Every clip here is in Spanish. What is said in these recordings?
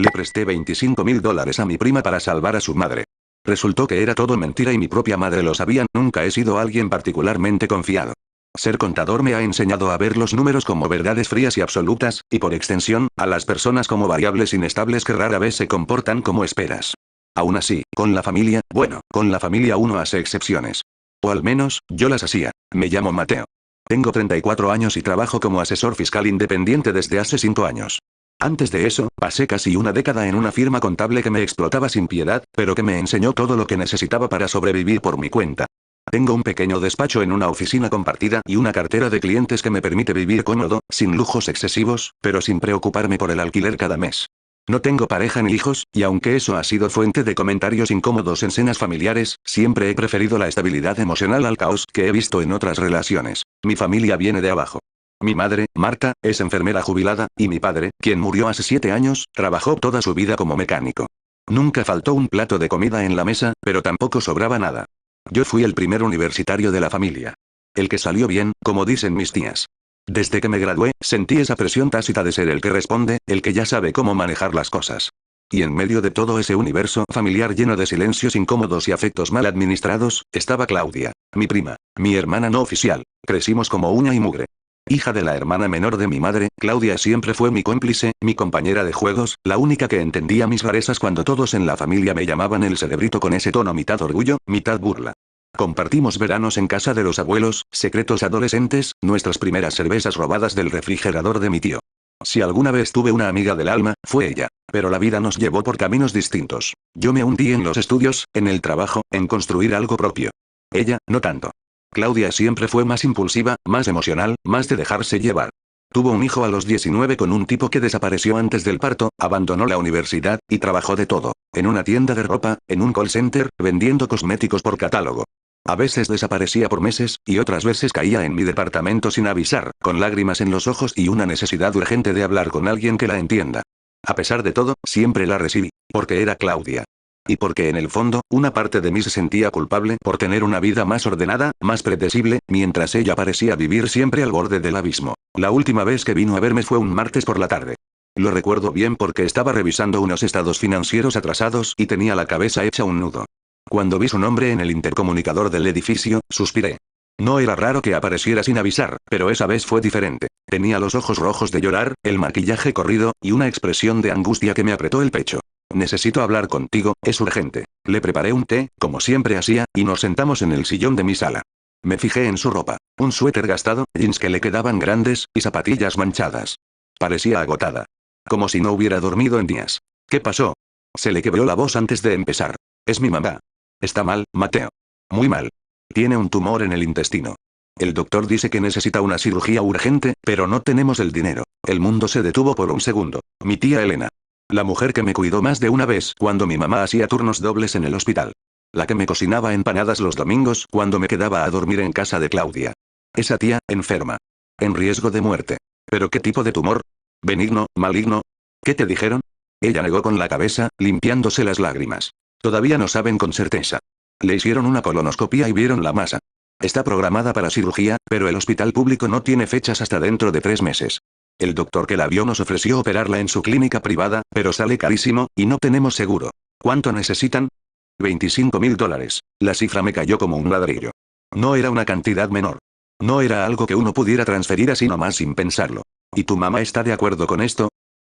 Le presté $25.000 a mi prima para salvar a su madre. Resultó que era todo mentira y mi propia madre lo sabía. Nunca he sido alguien particularmente confiado. Ser contador me ha enseñado a ver los números como verdades frías y absolutas, y por extensión, a las personas como variables inestables que rara vez se comportan como esperas. Aún así, con la familia, bueno, con la familia uno hace excepciones. O al menos, yo las hacía. Me llamo Mateo. Tengo 34 años y trabajo como asesor fiscal independiente desde hace 5 años. Antes de eso, pasé casi una década en una firma contable que me explotaba sin piedad, pero que me enseñó todo lo que necesitaba para sobrevivir por mi cuenta. Tengo un pequeño despacho en una oficina compartida y una cartera de clientes que me permite vivir cómodo, sin lujos excesivos, pero sin preocuparme por el alquiler cada mes. No tengo pareja ni hijos, y aunque eso ha sido fuente de comentarios incómodos en cenas familiares, siempre he preferido la estabilidad emocional al caos que he visto en otras relaciones. Mi familia viene de abajo. Mi madre, Marta, es enfermera jubilada, y mi padre, quien murió hace 7 años, trabajó toda su vida como mecánico. Nunca faltó un plato de comida en la mesa, pero tampoco sobraba nada. Yo fui el primer universitario de la familia. El que salió bien, como dicen mis tías. Desde que me gradué, sentí esa presión tácita de ser el que responde, el que ya sabe cómo manejar las cosas. Y en medio de todo ese universo familiar lleno de silencios incómodos y afectos mal administrados, estaba Claudia, mi prima, mi hermana no oficial. Crecimos como uña y mugre. Hija de la hermana menor de mi madre, Claudia siempre fue mi cómplice, mi compañera de juegos, la única que entendía mis rarezas cuando todos en la familia me llamaban el cerebrito con ese tono mitad orgullo, mitad burla. Compartimos veranos en casa de los abuelos, secretos adolescentes, nuestras primeras cervezas robadas del refrigerador de mi tío. Si alguna vez tuve una amiga del alma, fue ella. Pero la vida nos llevó por caminos distintos. Yo me hundí en los estudios, en el trabajo, en construir algo propio. Ella, no tanto. Claudia siempre fue más impulsiva, más emocional, más de dejarse llevar. Tuvo un hijo a los 19 con un tipo que desapareció antes del parto, abandonó la universidad, y trabajó de todo. En una tienda de ropa, en un call center, vendiendo cosméticos por catálogo. A veces desaparecía por meses, y otras veces caía en mi departamento sin avisar, con lágrimas en los ojos y una necesidad urgente de hablar con alguien que la entienda. A pesar de todo, siempre la recibí, porque era Claudia. Y porque en el fondo, una parte de mí se sentía culpable por tener una vida más ordenada, más predecible, mientras ella parecía vivir siempre al borde del abismo. La última vez que vino a verme fue un martes por la tarde. Lo recuerdo bien porque estaba revisando unos estados financieros atrasados y tenía la cabeza hecha un nudo. Cuando vi su nombre en el intercomunicador del edificio, suspiré. No era raro que apareciera sin avisar, pero esa vez fue diferente. Tenía los ojos rojos de llorar, el maquillaje corrido, y una expresión de angustia que me apretó el pecho. Necesito hablar contigo, es urgente. Le preparé un té, como siempre hacía, y nos sentamos en el sillón de mi sala. Me fijé en su ropa, un suéter gastado, jeans que le quedaban grandes, y zapatillas manchadas. Parecía agotada. Como si no hubiera dormido en días. ¿Qué pasó? Se le quebró la voz antes de empezar. Es mi mamá. Está mal, Mateo. Muy mal. Tiene un tumor en el intestino. El doctor dice que necesita una cirugía urgente, pero no tenemos el dinero. El mundo se detuvo por un segundo. Mi tía Elena. La mujer que me cuidó más de una vez cuando mi mamá hacía turnos dobles en el hospital. La que me cocinaba empanadas los domingos cuando me quedaba a dormir en casa de Claudia. Esa tía, enferma. En riesgo de muerte. ¿Pero qué tipo de tumor? ¿Benigno, maligno? ¿Qué te dijeron? Ella negó con la cabeza, limpiándose las lágrimas. Todavía no saben con certeza. Le hicieron una colonoscopia y vieron la masa. Está programada para cirugía, pero el hospital público no tiene fechas hasta dentro de 3 meses. El doctor que la vio nos ofreció operarla en su clínica privada, pero sale carísimo, y no tenemos seguro. ¿Cuánto necesitan? $25.000. La cifra me cayó como un ladrillo. No era una cantidad menor. No era algo que uno pudiera transferir así nomás sin pensarlo. ¿Y tu mamá está de acuerdo con esto?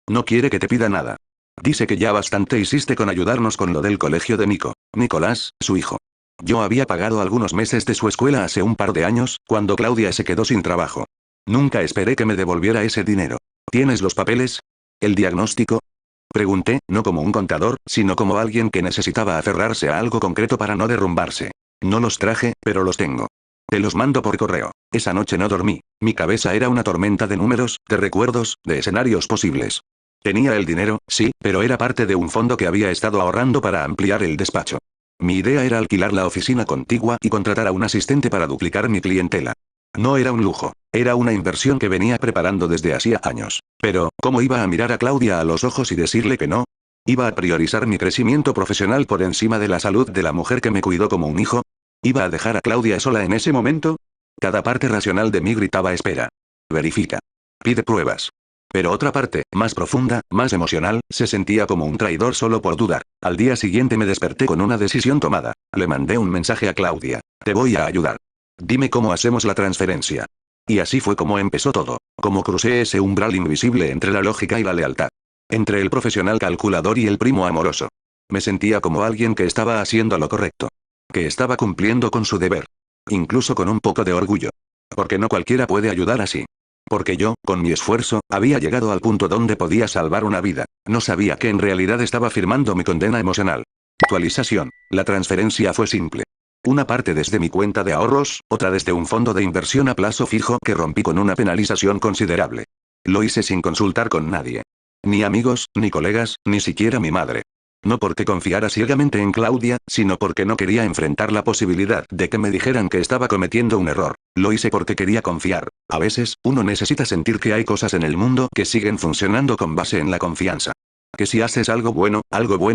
No quiere que te pida nada. Dice que ya bastante hiciste con ayudarnos con lo del colegio de Nico. Nicolás, su hijo. Yo había pagado algunos meses de su escuela hace un par de años, cuando Claudia se quedó sin trabajo. Nunca esperé que me devolviera ese dinero. ¿Tienes los papeles? ¿El diagnóstico? Pregunté, no como un contador, sino como alguien que necesitaba aferrarse a algo concreto para no derrumbarse. No los traje, pero los tengo. Te los mando por correo. Esa noche no dormí. Mi cabeza era una tormenta de números, de recuerdos, de escenarios posibles. Tenía el dinero, sí, pero era parte de un fondo que había estado ahorrando para ampliar el despacho. Mi idea era alquilar la oficina contigua y contratar a un asistente para duplicar mi clientela. No era un lujo, era una inversión que venía preparando desde hacía años. Pero, ¿cómo iba a mirar a Claudia a los ojos y decirle que no? ¿Iba a priorizar mi crecimiento profesional por encima de la salud de la mujer que me cuidó como un hijo? ¿Iba a dejar a Claudia sola en ese momento? Cada parte racional de mí gritaba espera. Verifica. Pide pruebas. Pero otra parte, más profunda, más emocional, se sentía como un traidor solo por dudar. Al día siguiente me desperté con una decisión tomada. Le mandé un mensaje a Claudia. Te voy a ayudar. Dime cómo hacemos la transferencia. Y así fue como empezó todo. Como crucé ese umbral invisible entre la lógica y la lealtad. Entre el profesional calculador y el primo amoroso. Me sentía como alguien que estaba haciendo lo correcto. Que estaba cumpliendo con su deber. Incluso con un poco de orgullo. Porque no cualquiera puede ayudar así. Porque yo, con mi esfuerzo, había llegado al punto donde podía salvar una vida. No sabía que en realidad estaba firmando mi condena emocional. Actualización. La transferencia fue simple. Una parte desde mi cuenta de ahorros, otra desde un fondo de inversión a plazo fijo que rompí con una penalización considerable. Lo hice sin consultar con nadie. Ni amigos, ni colegas, ni siquiera mi madre. No porque confiara ciegamente en Claudia, sino porque no quería enfrentar la posibilidad de que me dijeran que estaba cometiendo un error. Lo hice porque quería confiar. A veces, uno necesita sentir que hay cosas en el mundo que siguen funcionando con base en la confianza. Que si haces algo bueno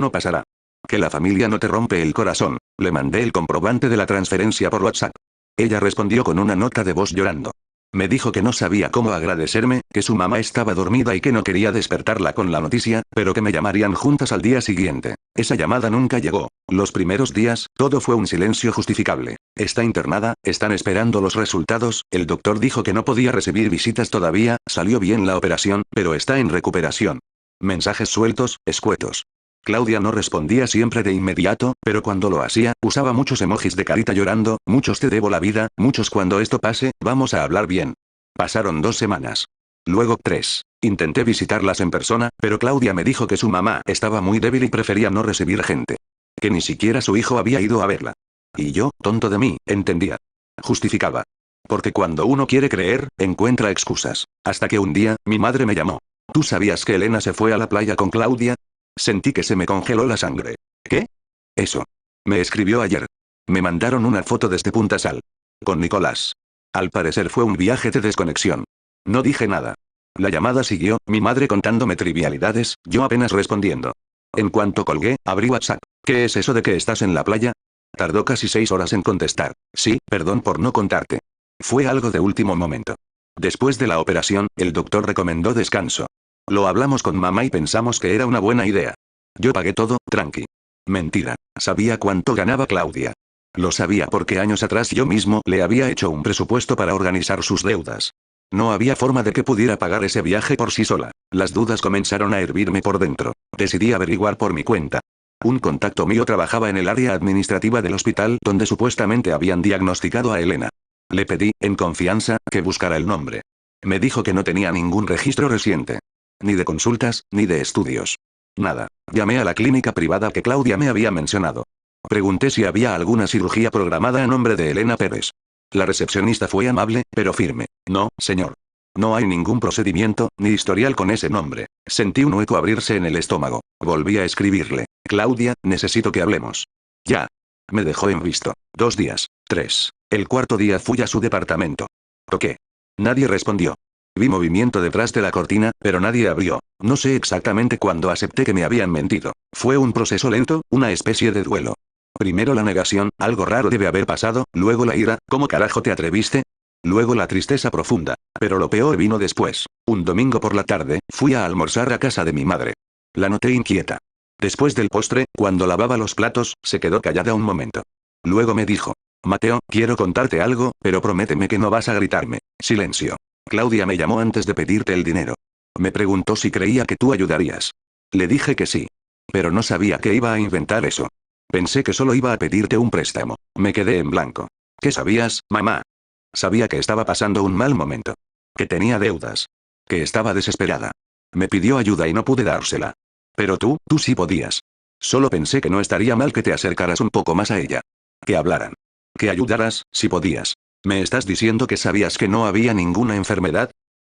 pasará. Que la familia no te rompe el corazón. Le mandé el comprobante de la transferencia por WhatsApp. Ella respondió con una nota de voz llorando. Me dijo que no sabía cómo agradecerme, que su mamá estaba dormida y que no quería despertarla con la noticia, pero que me llamarían juntas al día siguiente. Esa llamada nunca llegó. Los primeros días, todo fue un silencio justificable. Está internada, están esperando los resultados, el doctor dijo que no podía recibir visitas todavía, salió bien la operación, pero está en recuperación. Mensajes sueltos, escuetos. Claudia no respondía siempre de inmediato, pero cuando lo hacía, usaba muchos emojis de carita llorando, muchos te debo la vida, muchos cuando esto pase, vamos a hablar bien. Pasaron 2 semanas. Luego 3. Intenté visitarlas en persona, pero Claudia me dijo que su mamá estaba muy débil y prefería no recibir gente. Que ni siquiera su hijo había ido a verla. Y yo, tonto de mí, entendía. Justificaba. Porque cuando uno quiere creer, encuentra excusas. Hasta que un día, mi madre me llamó. ¿Tú sabías que Elena se fue a la playa con Claudia? Sentí que se me congeló la sangre. ¿Qué? Eso. Me escribió ayer. Me mandaron una foto desde Punta Sal. Con Nicolás. Al parecer fue un viaje de desconexión. No dije nada. La llamada siguió, mi madre contándome trivialidades, yo apenas respondiendo. En cuanto colgué, abrí WhatsApp. ¿Qué es eso de que estás en la playa? Tardó casi 6 horas en contestar. Sí, perdón por no contarte. Fue algo de último momento. Después de la operación, el doctor recomendó descanso. Lo hablamos con mamá y pensamos que era una buena idea. Yo pagué todo, tranqui. Mentira. Sabía cuánto ganaba Claudia. Lo sabía porque años atrás yo mismo le había hecho un presupuesto para organizar sus deudas. No había forma de que pudiera pagar ese viaje por sí sola. Las dudas comenzaron a hervirme por dentro. Decidí averiguar por mi cuenta. Un contacto mío trabajaba en el área administrativa del hospital donde supuestamente habían diagnosticado a Elena. Le pedí, en confianza, que buscara el nombre. Me dijo que no tenía ningún registro reciente. Ni de consultas, ni de estudios. Nada. Llamé a la clínica privada que Claudia me había mencionado. Pregunté si había alguna cirugía programada a nombre de Elena Pérez. La recepcionista fue amable, pero firme. No, señor. No hay ningún procedimiento, ni historial con ese nombre. Sentí un hueco abrirse en el estómago. Volví a escribirle. Claudia, necesito que hablemos. Ya. Me dejó en visto. 2 días. 3. El cuarto día fui a su departamento. Toqué. Nadie respondió. Vi movimiento detrás de la cortina, pero nadie abrió. No sé exactamente cuándo acepté que me habían mentido. Fue un proceso lento, una especie de duelo. Primero la negación, algo raro debe haber pasado, luego la ira, ¿cómo carajo te atreviste? Luego la tristeza profunda. Pero lo peor vino después. Un domingo por la tarde, fui a almorzar a casa de mi madre. La noté inquieta. Después del postre, cuando lavaba los platos, se quedó callada un momento. Luego me dijo. Mateo, quiero contarte algo, pero prométeme que no vas a gritarme. Silencio. Claudia me llamó antes de pedirte el dinero. Me preguntó si creía que tú ayudarías. Le dije que sí. Pero no sabía que iba a inventar eso. Pensé que solo iba a pedirte un préstamo. Me quedé en blanco. ¿Qué sabías, mamá? Sabía que estaba pasando un mal momento. Que tenía deudas. Que estaba desesperada. Me pidió ayuda y no pude dársela. Pero tú sí podías. Solo pensé que no estaría mal que te acercaras un poco más a ella. Que hablaran. Que ayudaras, si podías. ¿Me estás diciendo que sabías que no había ninguna enfermedad?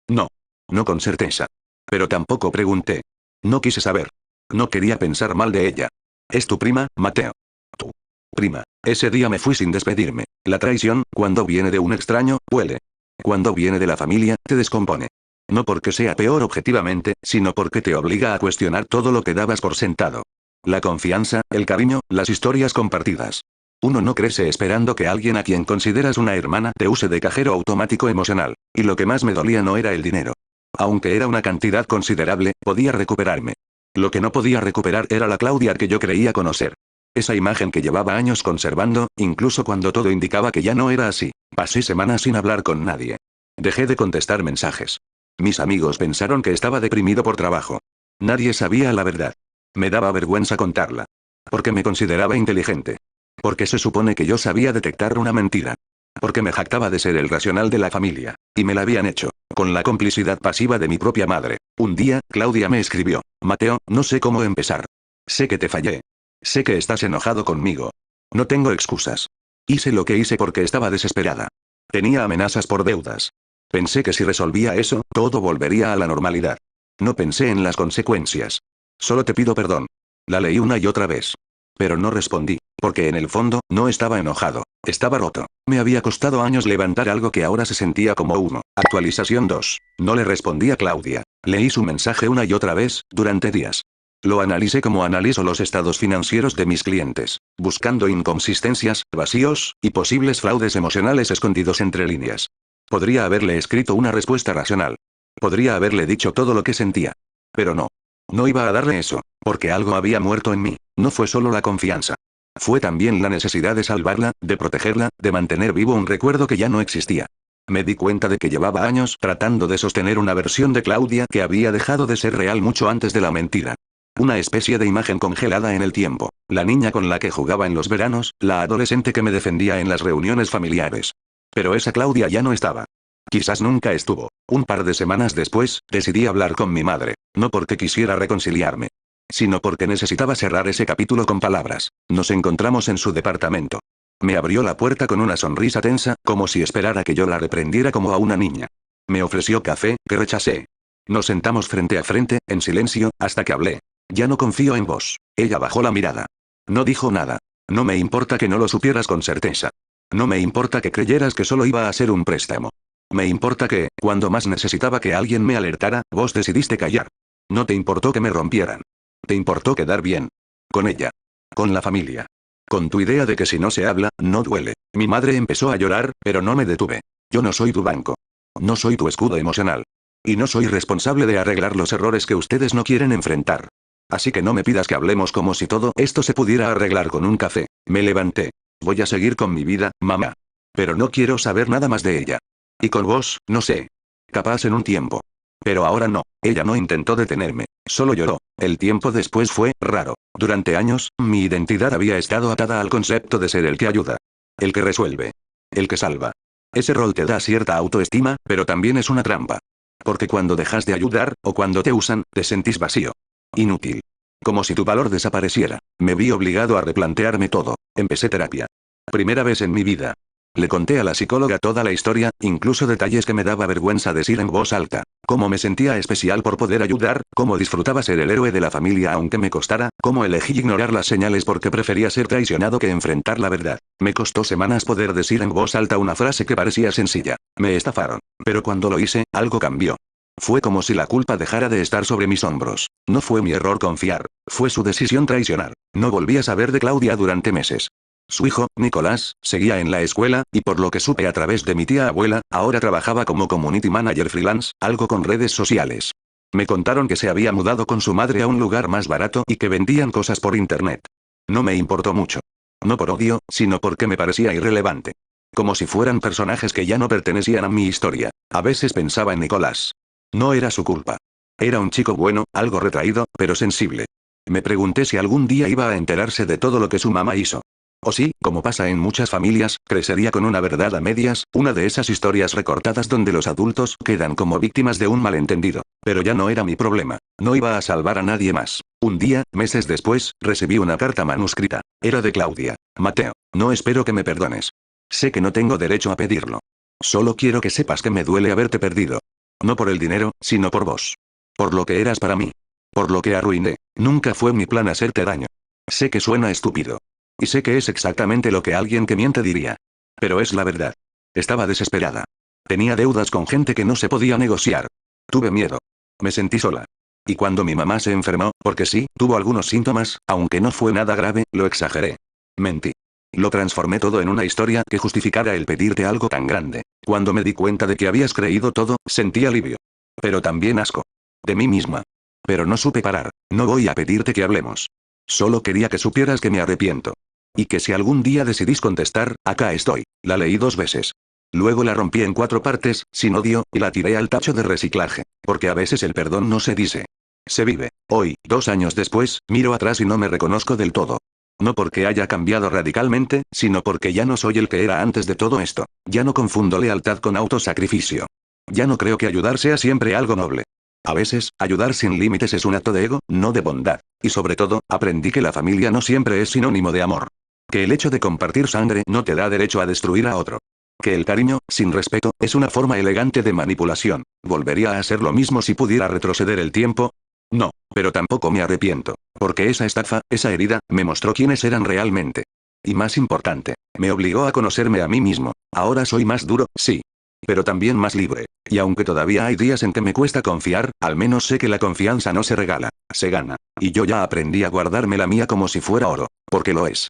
No. No con certeza. Pero tampoco pregunté. No quise saber. No quería pensar mal de ella. Es tu prima, Mateo. Tu prima. Ese día me fui sin despedirme. La traición, cuando viene de un extraño, huele. Cuando viene de la familia, te descompone. No porque sea peor objetivamente, sino porque te obliga a cuestionar todo lo que dabas por sentado. La confianza, el cariño, las historias compartidas. Uno no crece esperando que alguien a quien consideras una hermana te use de cajero automático emocional. Y lo que más me dolía no era el dinero. Aunque era una cantidad considerable, podía recuperarme. Lo que no podía recuperar era la Claudia que yo creía conocer. Esa imagen que llevaba años conservando, incluso cuando todo indicaba que ya no era así. Pasé semanas sin hablar con nadie. Dejé de contestar mensajes. Mis amigos pensaron que estaba deprimido por trabajo. Nadie sabía la verdad. Me daba vergüenza contarla. Porque me consideraba inteligente. Porque se supone que yo sabía detectar una mentira. Porque me jactaba de ser el racional de la familia. Y me la habían hecho. Con la complicidad pasiva de mi propia madre. Un día, Claudia me escribió: Mateo, no sé cómo empezar. Sé que te fallé. Sé que estás enojado conmigo. No tengo excusas. Hice lo que hice porque estaba desesperada. Tenía amenazas por deudas. Pensé que si resolvía eso, todo volvería a la normalidad. No pensé en las consecuencias. Solo te pido perdón. La leí una y otra vez. Pero no respondí, porque en el fondo, no estaba enojado. Estaba roto. Me había costado años levantar algo que ahora se sentía como humo. Actualización 2. No le respondí a Claudia. Leí su mensaje una y otra vez, durante días. Lo analicé como analizo los estados financieros de mis clientes, buscando inconsistencias, vacíos, y posibles fraudes emocionales escondidos entre líneas. Podría haberle escrito una respuesta racional. Podría haberle dicho todo lo que sentía. Pero no. No iba a darle eso, porque algo había muerto en mí. No fue solo la confianza. Fue también la necesidad de salvarla, de protegerla, de mantener vivo un recuerdo que ya no existía. Me di cuenta de que llevaba años tratando de sostener una versión de Claudia que había dejado de ser real mucho antes de la mentira. Una especie de imagen congelada en el tiempo. La niña con la que jugaba en los veranos, la adolescente que me defendía en las reuniones familiares. Pero esa Claudia ya no estaba. Quizás nunca estuvo. Un par de semanas después, decidí hablar con mi madre, no porque quisiera reconciliarme, sino porque necesitaba cerrar ese capítulo con palabras. Nos encontramos en su departamento. Me abrió la puerta con una sonrisa tensa, como si esperara que yo la reprendiera como a una niña. Me ofreció café, que rechacé. Nos sentamos frente a frente, en silencio, hasta que hablé. Ya no confío en vos. Ella bajó la mirada. No dijo nada. No me importa que no lo supieras con certeza. No me importa que creyeras que solo iba a ser un préstamo. Me importa que, cuando más necesitaba que alguien me alertara, vos decidiste callar. No te importó que me rompieran. Te importó quedar bien. Con ella. Con la familia. Con tu idea de que si no se habla, no duele. Mi madre empezó a llorar, pero no me detuve. Yo no soy tu banco. No soy tu escudo emocional. Y no soy responsable de arreglar los errores que ustedes no quieren enfrentar. Así que no me pidas que hablemos como si todo esto se pudiera arreglar con un café. Me levanté. Voy a seguir con mi vida, mamá. Pero no quiero saber nada más de ella. Y con vos, no sé. Capaz en un tiempo. Pero ahora no. Ella no intentó detenerme. Solo lloró. El tiempo después fue raro. Durante años, mi identidad había estado atada al concepto de ser el que ayuda. El que resuelve. El que salva. Ese rol te da cierta autoestima, pero también es una trampa. Porque cuando dejas de ayudar, o cuando te usan, te sentís vacío. Inútil. Como si tu valor desapareciera. Me vi obligado a replantearme todo. Empecé terapia. Primera vez en mi vida. Le conté a la psicóloga toda la historia, incluso detalles que me daba vergüenza decir en voz alta. Cómo me sentía especial por poder ayudar, cómo disfrutaba ser el héroe de la familia aunque me costara, cómo elegí ignorar las señales porque prefería ser traicionado que enfrentar la verdad. Me costó semanas poder decir en voz alta una frase que parecía sencilla. Me estafaron. Pero cuando lo hice, algo cambió. Fue como si la culpa dejara de estar sobre mis hombros. No fue mi error confiar, fue su decisión traicionar. No volví a saber de Claudia durante meses. Su hijo, Nicolás, seguía en la escuela, y por lo que supe a través de mi tía abuela, ahora trabajaba como community manager freelance, algo con redes sociales. Me contaron que se había mudado con su madre a un lugar más barato y que vendían cosas por internet. No me importó mucho. No por odio, sino porque me parecía irrelevante. Como si fueran personajes que ya no pertenecían a mi historia. A veces pensaba en Nicolás. No era su culpa. Era un chico bueno, algo retraído, pero sensible. Me pregunté si algún día iba a enterarse de todo lo que su mamá hizo. O si, como pasa en muchas familias, crecería con una verdad a medias, una de esas historias recortadas donde los adultos quedan como víctimas de un malentendido. Pero ya no era mi problema. No iba a salvar a nadie más. Un día, meses después, recibí una carta manuscrita. Era de Claudia. Mateo, no espero que me perdones. Sé que no tengo derecho a pedirlo. Solo quiero que sepas que me duele haberte perdido. No por el dinero, sino por vos. Por lo que eras para mí. Por lo que arruiné. Nunca fue mi plan hacerte daño. Sé que suena estúpido. Y sé que es exactamente lo que alguien que miente diría. Pero es la verdad. Estaba desesperada. Tenía deudas con gente que no se podía negociar. Tuve miedo. Me sentí sola. Y cuando mi mamá se enfermó, porque sí, tuvo algunos síntomas, aunque no fue nada grave, lo exageré. Mentí. Lo transformé todo en una historia que justificara el pedirte algo tan grande. Cuando me di cuenta de que habías creído todo, sentí alivio. Pero también asco. De mí misma. Pero no supe parar. No voy a pedirte que hablemos. Solo quería que supieras que me arrepiento. Y que si algún día decidís contestar, acá estoy. La leí 2 veces. Luego la rompí en 4 partes, sin odio, y la tiré al tacho de reciclaje. Porque a veces el perdón no se dice. Se vive. Hoy, 2 años después, miro atrás y no me reconozco del todo. No porque haya cambiado radicalmente, sino porque ya no soy el que era antes de todo esto. Ya no confundo lealtad con autosacrificio. Ya no creo que ayudar sea siempre algo noble. A veces, ayudar sin límites es un acto de ego, no de bondad. Y sobre todo, aprendí que la familia no siempre es sinónimo de amor. Que el hecho de compartir sangre no te da derecho a destruir a otro. Que el cariño, sin respeto, es una forma elegante de manipulación. ¿Volvería a hacer lo mismo si pudiera retroceder el tiempo? No, pero tampoco me arrepiento. Porque esa estafa, esa herida, me mostró quiénes eran realmente. Y más importante, me obligó a conocerme a mí mismo. Ahora soy más duro, sí. Pero también más libre. Y aunque todavía hay días en que me cuesta confiar, al menos sé que la confianza no se regala, se gana. Y yo ya aprendí a guardarme la mía como si fuera oro. Porque lo es.